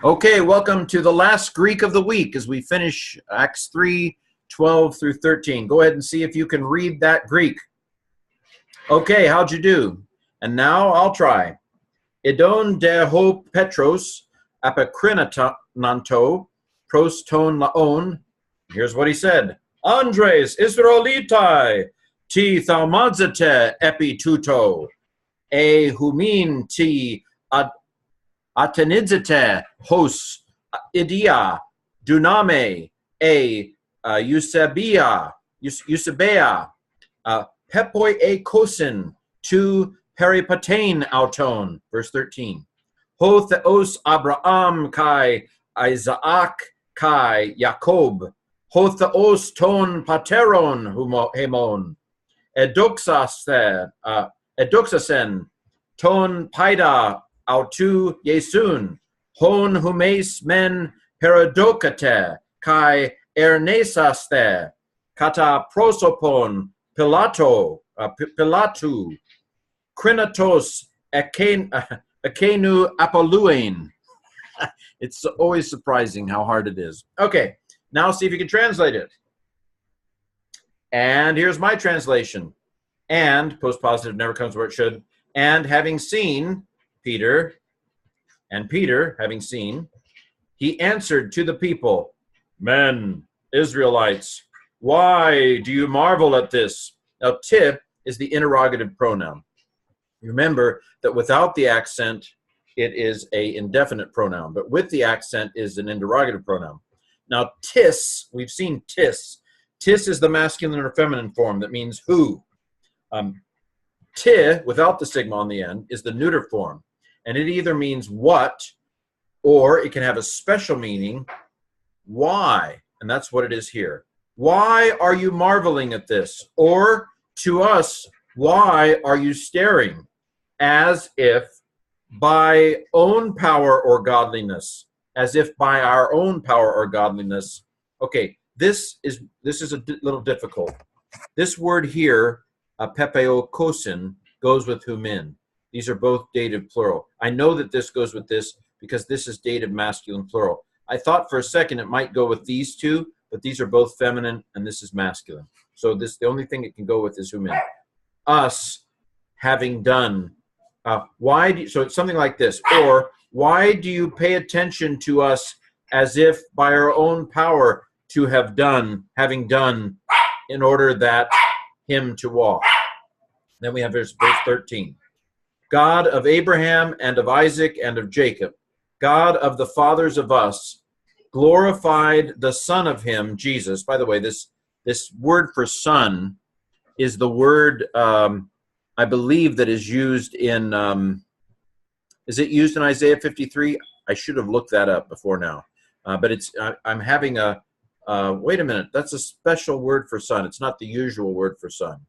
Okay, welcome to the last Greek of the week as we finish Acts 3:12 through 13. Go ahead and see if you can read that Greek. Okay, how'd you do? And now I'll try. Idon de ho Petros apokrinanto pros ton laon. Here's what he said. Andres Israelitai ti thaumatzete epi tuto e humin ti Atenidzete hos idia duname Eusebia pepoi kosin tu peripatein auton. Verse 13. Ho theos Abraham kai Isaac kai Jacob. Ho theos ton pateron hemon. Edoxasen ton paida autu Yesun, hon humes men perodokate, kai ernesaste, kata prosopon, Pilatu, krinatos, akenu apoluin. It's always surprising how hard it is. Okay, now see if you can translate it. And here's my translation. And, post-positive never comes where it should, and having seen Peter, having seen, he answered to the people, Men, Israelites, why do you marvel at this? Now, tip is the interrogative pronoun. Remember that without the accent, it is an indefinite pronoun, but with the accent is an interrogative pronoun. Now, tis, we've seen tis. Tis is the masculine or feminine form that means who. Ti, without the sigma on the end, is the neuter form. And it either means what, or it can have a special meaning, why. And that's what it is here. Why are you marveling at this? Or to us, why are you staring? As if by own power or godliness. As if by our own power or godliness. Okay, this is a little difficult. This word here, pepeo kosin, goes with humin. These are both dative plural. I know that this goes with this because this is dative masculine plural. I thought for a second it might go with these two, but these are both feminine and this is masculine. So this, the only thing it can go with is humin. Us having done. So it's something like this. Or why do you pay attention to us as if by our own power to have done, having done, in order that him to walk? Then we have verse 13. God of Abraham and of Isaac and of Jacob, God of the fathers of us, glorified the Son of him, Jesus. By the way, this word for son is the word, I believe, that is used in, is it used in Isaiah 53? I should have looked that up before now. But it's, I'm having a, wait a minute, that's a special word for son. It's not the usual word for son.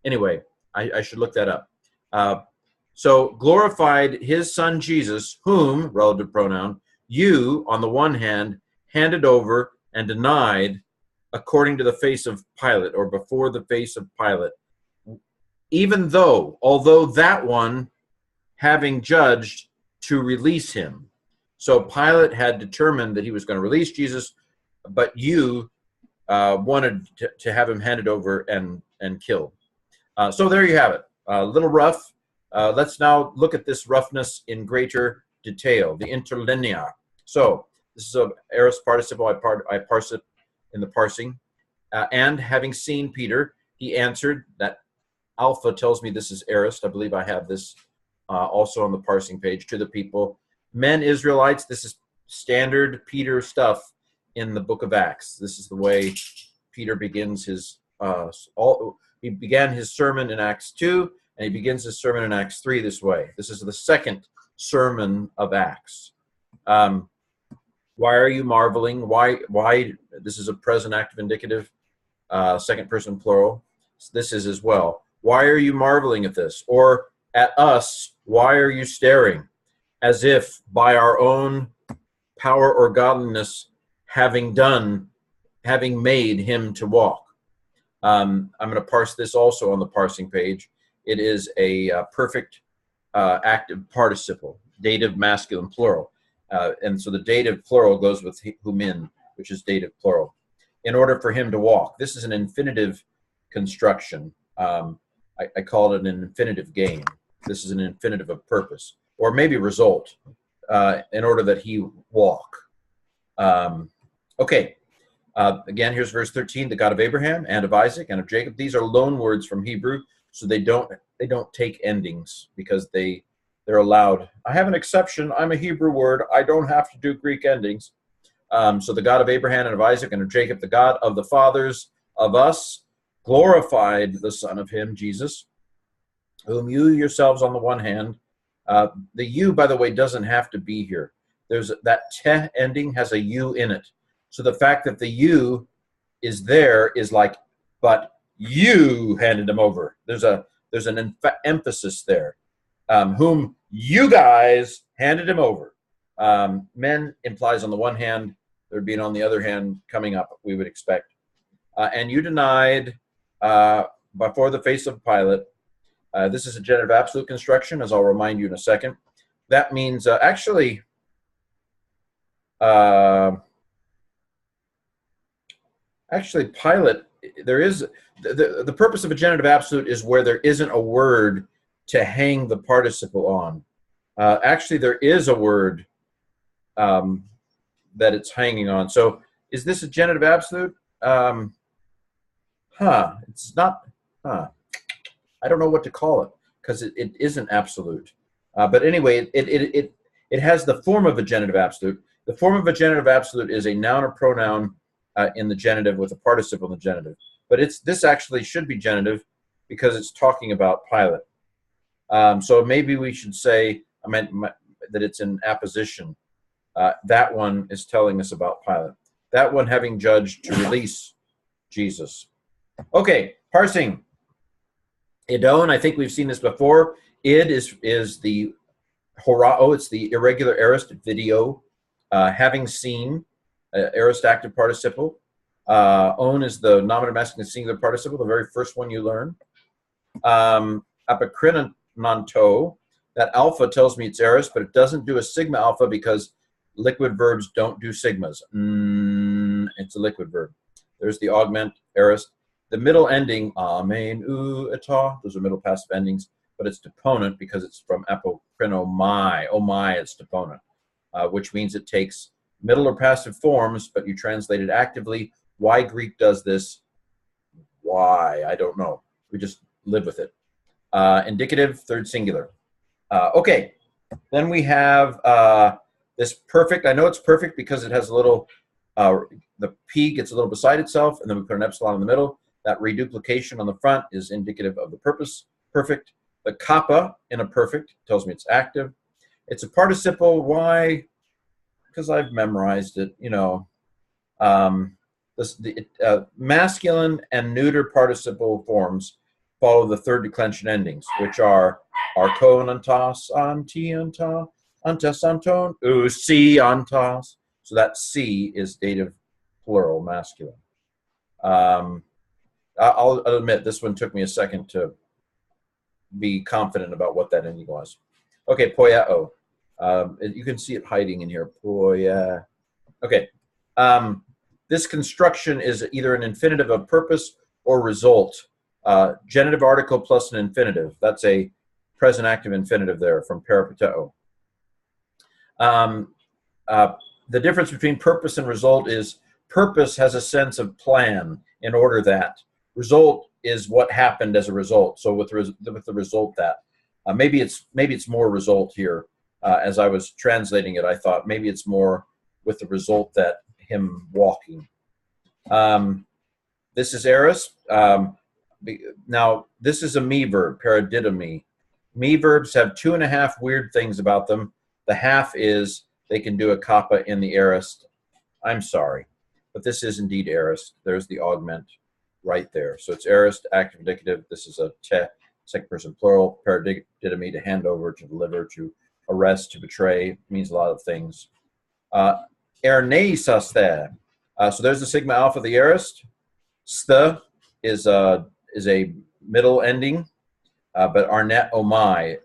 Anyway, I should look that up. So glorified his son Jesus, whom, relative pronoun, you, on the one hand, handed over and denied according to the face of Pilate, or before the face of Pilate, even though, although that one having judged to release him. So Pilate had determined that he was going to release Jesus, but you wanted to have him handed over and killed. So there you have it. A little rough. Let's now look at this roughness in greater detail, the interlinear. So this is an aorist participle. I parse it in the parsing. And having seen Peter, he answered. That alpha tells me this is aorist. I believe I have this also on the parsing page. To the people, men, Israelites. This is standard Peter stuff in the book of Acts. This is the way Peter begins his he began his sermon in Acts 2, and he begins his sermon in Acts 3 this way. This is the second sermon of Acts. Why are you marveling? Why? This is a present active indicative, second person plural. This is as well. Why are you marveling at this? Or at us, why are you staring? As if by our own power or godliness having made him to walk. I'm going to parse this also on the parsing page. It is a perfect active participle, dative masculine plural. And so the dative plural goes with humin, which is dative plural. In order for him to walk. This is an infinitive construction. I call it an infinitive game. This is an infinitive of purpose, or maybe result, in order that he walk. Okay. Again, here's verse 13, the God of Abraham and of Isaac and of Jacob. These are loan words from Hebrew, so they don't take endings because they're allowed. I have an exception. I'm a Hebrew word. I don't have to do Greek endings. So the God of Abraham and of Isaac and of Jacob, the God of the fathers of us, glorified the Son of him, Jesus, whom you yourselves on the one hand. The you, by the way, doesn't have to be here. There's that te ending has a u in it. So the fact that the you is there is like, but you handed him over. There's an emphasis there. Whom you guys handed him over. Men implies on the one hand, there'd be an on the other hand coming up, we would expect. And you denied before the face of Pilate. This is a genitive absolute construction, as I'll remind you in a second. That means actually Pilate, there is the purpose of a genitive absolute is where there isn't a word to hang the participle on. Actually, there is a word that it's hanging on. So is this a genitive absolute? It's not. I don't know what to call it because it isn't absolute. But anyway, it has the form of a genitive absolute. The form of a genitive absolute is a noun or pronoun in the genitive with a participle in the genitive. But this actually should be genitive because it's talking about Pilate. So maybe we should say that it's in apposition. That one is telling us about Pilate. That one having judged to release Jesus. Okay, parsing. Idon, I think we've seen this before. Id is the horao, it's the irregular aorist video. Having seen, aorist active participle. On is the nominative masculine singular participle, the very first one you learn. Apokrinonto, that alpha tells me it's aorist, but it doesn't do a sigma alpha because liquid verbs don't do sigmas. It's a liquid verb. There's the augment, aorist. The middle ending, amen, u, eta, those are middle passive endings, but it's deponent because it's from apokrinomai. Oh my, it's deponent, which means it takes middle or passive forms, but you translate it actively. Why Greek does this? Why? I don't know. We just live with it. Indicative, third singular. Okay, then we have this perfect. I know it's perfect because it has a little, the P gets a little beside itself, and then we put an epsilon in the middle. That reduplication on the front is indicative of the purpose, perfect. The kappa in a perfect tells me it's active. It's a participle. Why? Because I've memorized it, you know. Masculine and neuter participle forms follow the third declension endings, which are arko antas, anti anta, antas anton, si antas. So that C is dative plural masculine. I'll admit this one took me a second to be confident about what that ending was. Okay, poiao. You can see it hiding in here. Poia. Okay. This construction is either an infinitive of purpose or result. Genitive article plus an infinitive. That's a present active infinitive there from peripateo. The difference between purpose and result is purpose has a sense of plan in order that. Result is what happened as a result. So with the result that. Maybe it's more result here. As I was translating it, I thought maybe it's more with the result that him walking. This is aorist. Now, this is a me verb, paradidomi. Me verbs have 2.5 weird things about them. The half is they can do a kappa in the aorist. I'm sorry, but this is indeed aorist. There's the augment right there. So it's aorist, active indicative. This is a te, second person plural, paradidomi, to hand over, to deliver, to arrest, to betray. It means a lot of things. Ernesaste. So there's the sigma alpha of the aorist. Sta is a middle ending, but arnet, oh my,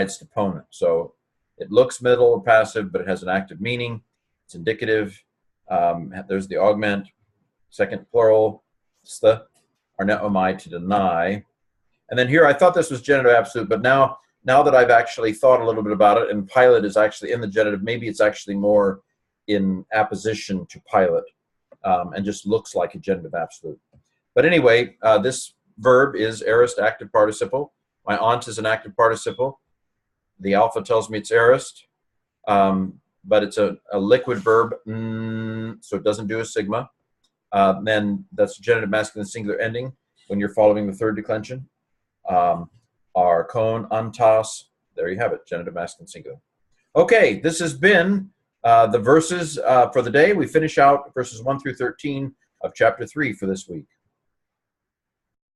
it's deponent. So It looks middle or passive, but it has an active meaning. It's indicative. There's the augment, second plural, arneomai, to deny. And then here, I thought this was genitive absolute, but now that I've actually thought a little bit about it, and pilot is actually in the genitive, maybe it's actually more in apposition to pilot, and just looks like a genitive absolute. But anyway, this verb is aorist active participle. My aunt is an active participle. The alpha tells me it's aorist, but it's a liquid verb, so it doesn't do a sigma. Then that's genitive masculine singular ending when you're following the third declension. Archon, antas, there you have it, genitive masculine singular. Okay, this has been the verses for the day. We finish out verses 1 through 13 of chapter 3 for this week.